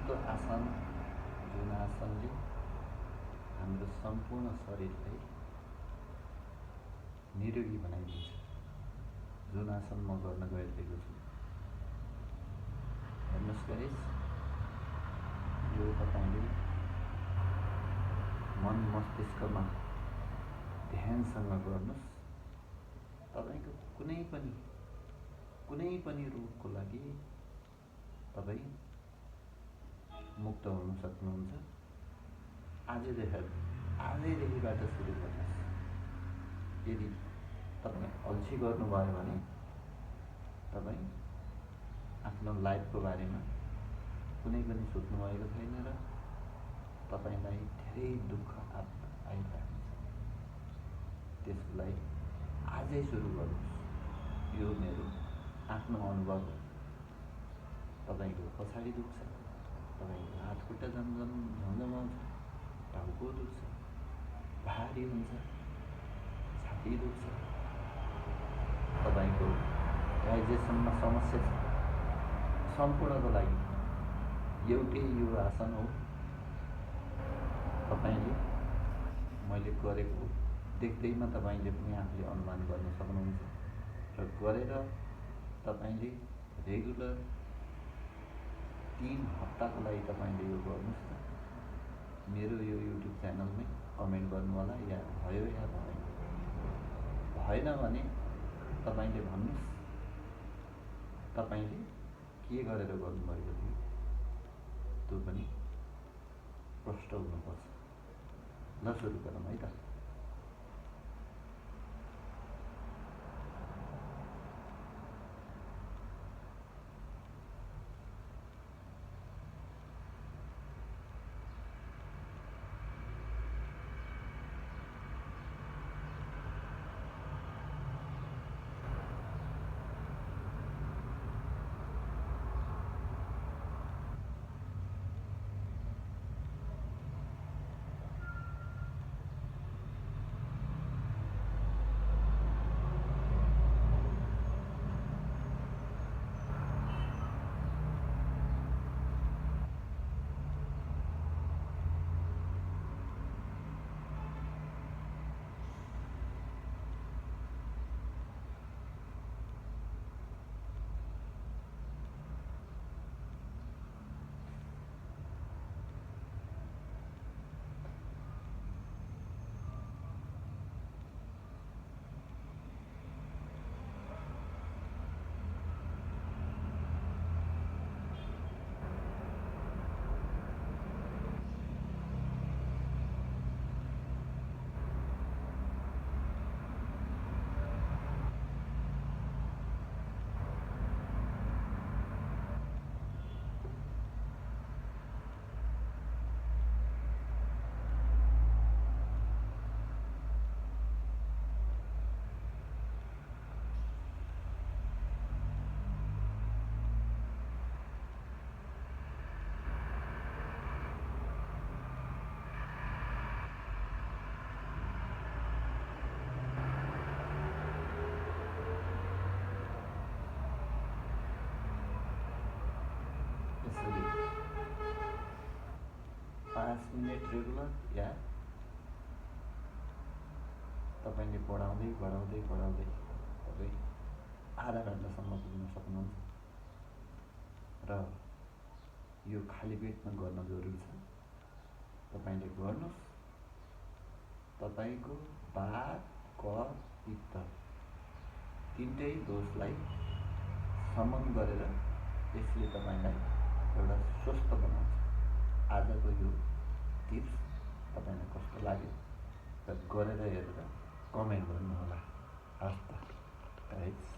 यस्तो आसन जुन आसनले हाम्रो सम्पूर्ण शरीरलाई निरोगी बनाइदिन्छ, जुन आसन म गर्न गइरहेको छु। हेर्नुहोस् गाइस, यो तपाईँले मन मस्तिष्कमा ध्यानसँग गर्नुहोस्। तपाईँको कुनै पनि रोगको लागि तपाईँ मुक्त हुन सक्नुहुन्छ। आजैदेखिबाट सुरु गर्नुहोस्। यदि तपाईँ अल्छी गर्नुभयो भने तपाईँ आफ्नो लाइफको बारेमा कुनै पनि सोच्नुभएको छैन र तपाईलाई धेरै दुःख आइरहेको छ। त्यसको लागि आजै सुरु गर्नुहोस्। यो मेरो आफ्नो अनुभव हो। तपाईको पछाडि दुख्छ, तपाईको हात खुट्टा झमझमाउँछ, टाउको दुख्छ, भारी हुन्छ, छाती दुख्छ, तपाईको डाइजेसनमा समस्या छ, सम्पूर्णको लागि एउटै यो आसन हो। तपाईले मैले गरेको देख्दैमा तपाईले पनि आफूले अनुमान गर्न सक्नुहुन्छ र गरेर तपाईले रेगुलर 3 हप्ताको लागि तपाईले यो गर्नुहोस् न। मेरो यो युट्युब च्यानलमै कमेन्ट गर्नु होला, या भयो या भएन। भएन भने तपाईले भन्नुहोस् तपाईले के गरेर गर्नुभएको थियो, त्यो पनि प्रष्ट हुनुपर्छ। ल सुरु गरौँ है त। यसरी 5 मिनट रेगुलर, या तपाईले बढाउँदै तपाईँ आधा घन्टासम्म पुग्न सक्नुहुन्छ। र यो खाली पेटमा गर्न जरुरी छ। तपाईले गर्नुहोस्। तपाईको वात, कफ, पित्त तीनटै दोषलाई समन गरेर यसले तपाईलाई एउटा स्वस्थ बनाउँछ। आजको यो टिप्स तपाईलाई कस्तो लाग्यो र गरेर हेरेर कमेन्ट गर्नुहोला। हस् त गाइस।